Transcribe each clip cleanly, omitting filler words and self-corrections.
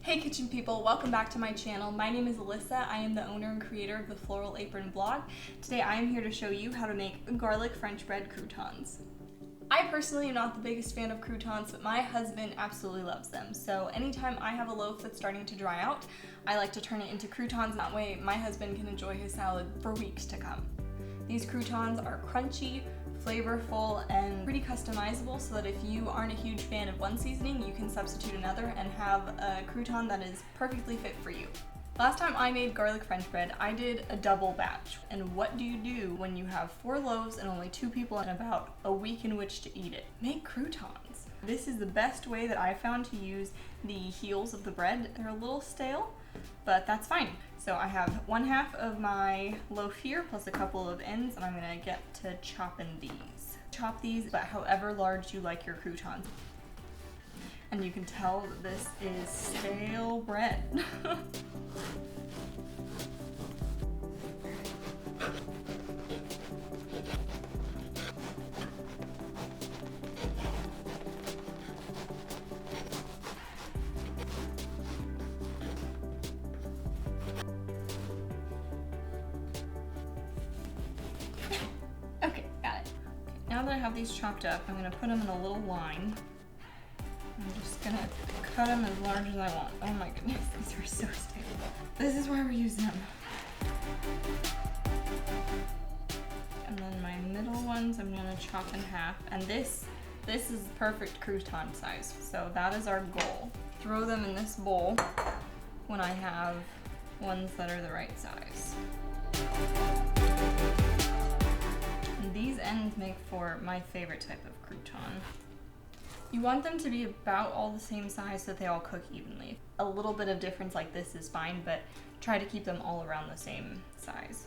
Hey kitchen people, welcome back to my channel. My name is Alyssa. I am the owner and creator of the Floral Apron blog. Today I am here to show you how to make garlic French bread croutons. I personally am not the biggest fan of croutons, but my husband absolutely loves them. So anytime I have a loaf that's starting to dry out, I like to turn it into croutons. That way my husband can enjoy his salad for weeks to come. These croutons are crunchy, flavorful, and pretty customizable so that if you aren't a huge fan of one seasoning, you can substitute another and have a crouton that is perfectly fit for you. Last time I made garlic French bread, I did a double batch. And what do you do when you have 4 loaves and only 2 people and about a week in which to eat it? Make croutons. This is the best way that I found to use the heels of the bread. They're a little stale, but that's fine. So I have 1/2 of my loaf here plus a couple of ends, and I'm gonna get to chopping these. Chop these about however large you like your croutons. And you can tell that this is stale bread. Okay, got it. Now that I have these chopped up, I'm gonna put them in a little line. I'm just gonna cut them as large as I want. Oh my goodness, these are so stable. This is why we're using them. And then my middle ones I'm gonna chop in half. And this is perfect crouton size. So that is our goal. Throw them in this bowl when I have ones that are the right size. And these ends make for my favorite type of crouton. You want them to be about all the same size so that they all cook evenly. A little bit of difference like this is fine, but try to keep them all around the same size.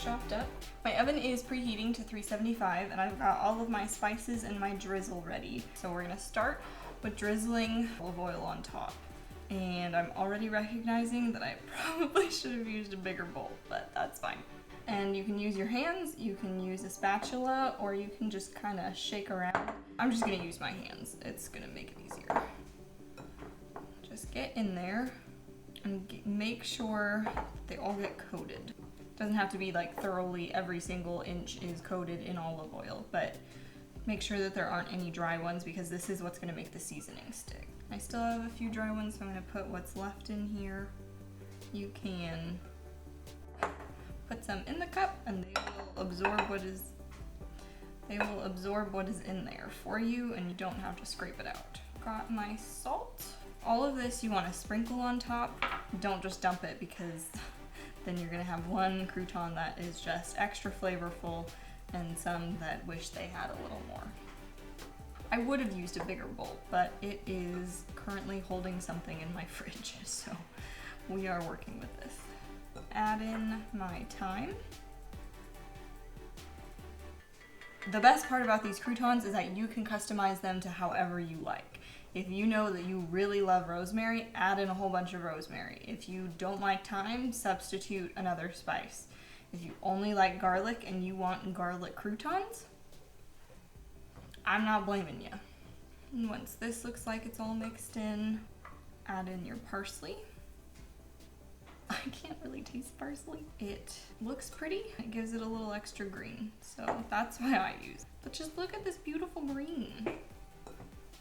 Chopped up. My oven is preheating to 375 and I've got all of my spices and my drizzle ready. So we're gonna start with drizzling olive oil on top. And I'm already recognizing that I probably should have used a bigger bowl, but that's fine. And you can use your hands, you can use a spatula, or you can just kind of shake around. I'm just gonna use my hands. It's gonna make it easier. Just get in there and make sure they all get coated. Doesn't have to be like thoroughly every single inch is coated in olive oil, but make sure that there aren't any dry ones because this is what's gonna make the seasoning stick. I still have a few dry ones, so I'm gonna put what's left in here. You can put some in the cup and they will absorb what is in there for you and you don't have to scrape it out. Got my salt. All of this you wanna sprinkle on top. Don't just dump it because then you're gonna have one crouton that is just extra flavorful and some that wish they had a little more. I would have used a bigger bowl, but it is currently holding something in my fridge, so we are working with this. Add in my thyme. The best part about these croutons is that you can customize them to however you like. If you know that you really love rosemary, add in a whole bunch of rosemary. If you don't like thyme, substitute another spice. If you only like garlic and you want garlic croutons, I'm not blaming you. And once this looks like it's all mixed in, add in your parsley. I can't really taste parsley. It looks pretty. It gives it a little extra green, so that's why I use it. But just look at this beautiful green.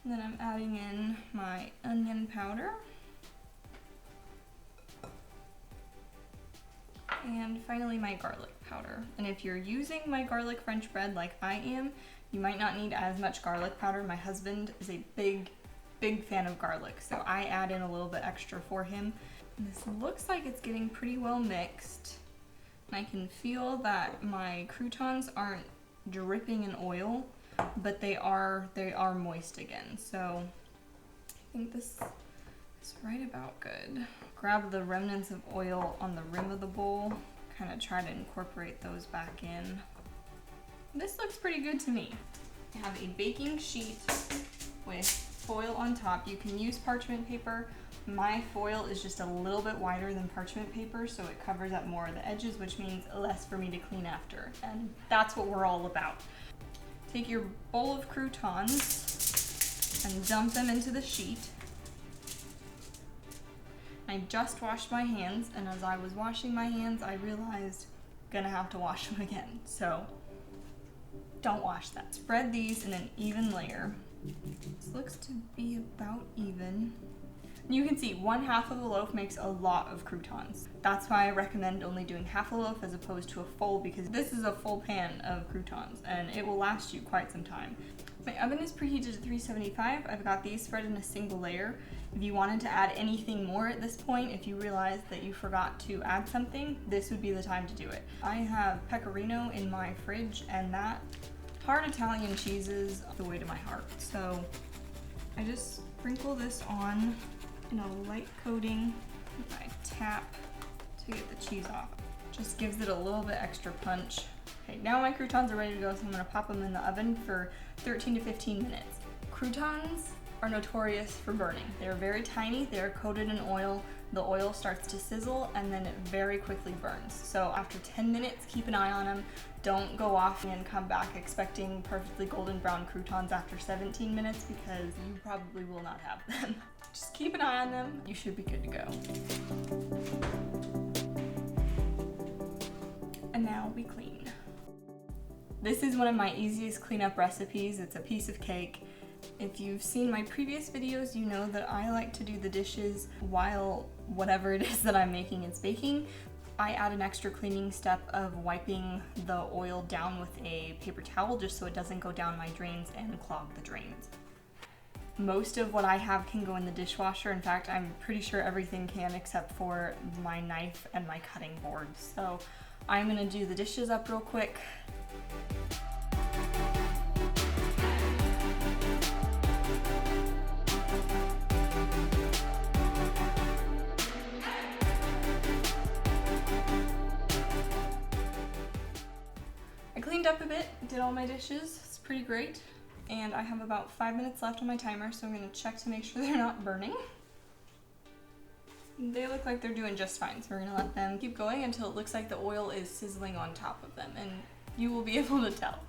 And then I'm adding in my onion powder. And finally my garlic powder. And if you're using my garlic French bread like I am, you might not need as much garlic powder. My husband is a big fan of garlic, so I add in a little bit extra for him. And this looks like it's getting pretty well mixed. And I can feel that my croutons aren't dripping in oil, but they are moist again. So I think this is right about good. Grab the remnants of oil on the rim of the bowl, kind of try to incorporate those back in. This looks pretty good to me. I have a baking sheet with foil on top. You can use parchment paper. My foil is just a little bit wider than parchment paper, so it covers up more of the edges, which means less for me to clean after. And that's what we're all about. Take your bowl of croutons and dump them into the sheet. I just washed my hands, and as I was washing my hands, I realized I'm gonna have to wash them again. So don't wash that. Spread these in an even layer. This looks to be about even. You can see 1/2 of a loaf makes a lot of croutons. That's why I recommend only doing half a loaf as opposed to a full, because this is a full pan of croutons and it will last you quite some time. My oven is preheated to 375. I've got these spread in a single layer. If you wanted to add anything more at this point, if you realized that you forgot to add something, this would be the time to do it. I have pecorino in my fridge, and that hard Italian cheese is the way to my heart. So I just sprinkle this on in a light coating. I tap to get the cheese off. Just gives it a little bit extra punch. Okay, now my croutons are ready to go, so I'm gonna pop them in the oven for 13 to 15 minutes. Croutons are notorious for burning. They're very tiny, they're coated in oil. The oil starts to sizzle and then it very quickly burns. So after 10 minutes, keep an eye on them. Don't go off and come back expecting perfectly golden brown croutons after 17 minutes, because you probably will not have them. Just keep an eye on them. You should be good to go. And now we clean. This is one of my easiest cleanup recipes. It's a piece of cake. If you've seen my previous videos, you know that I like to do the dishes while whatever it is that I'm making is baking. I add an extra cleaning step of wiping the oil down with a paper towel just so it doesn't go down my drains and clog the drains. Most of what I have can go in the dishwasher. In fact, I'm pretty sure everything can except for my knife and my cutting board. So I'm gonna do the dishes up real quick. Cleaned up a bit, did all my dishes. It's pretty great. And I have about 5 minutes left on my timer, so I'm gonna check to make sure they're not burning. They look like they're doing just fine, so we're gonna let them keep going until it looks like the oil is sizzling on top of them, and you will be able to tell.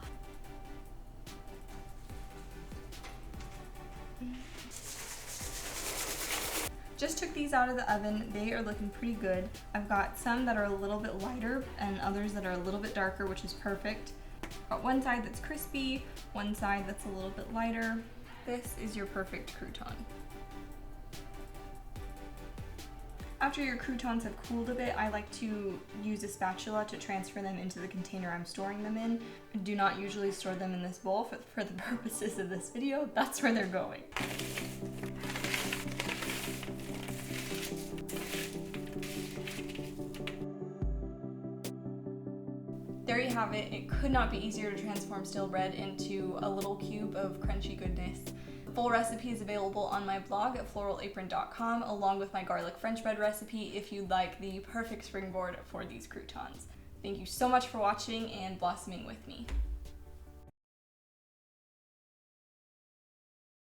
Just took these out of the oven. They are looking pretty good. I've got some that are a little bit lighter and others that are a little bit darker, which is perfect. Got one side that's crispy, one side that's a little bit lighter. This is your perfect crouton. After your croutons have cooled a bit, I like to use a spatula to transfer them into the container I'm storing them in. I do not usually store them in this bowl for the purposes of this video. That's where they're going. There you have it. It could not be easier to transform stale bread into a little cube of crunchy goodness. The full recipe is available on my blog at floralapron.com, along with my garlic French bread recipe if you'd like the perfect springboard for these croutons. Thank you so much for watching and blossoming with me.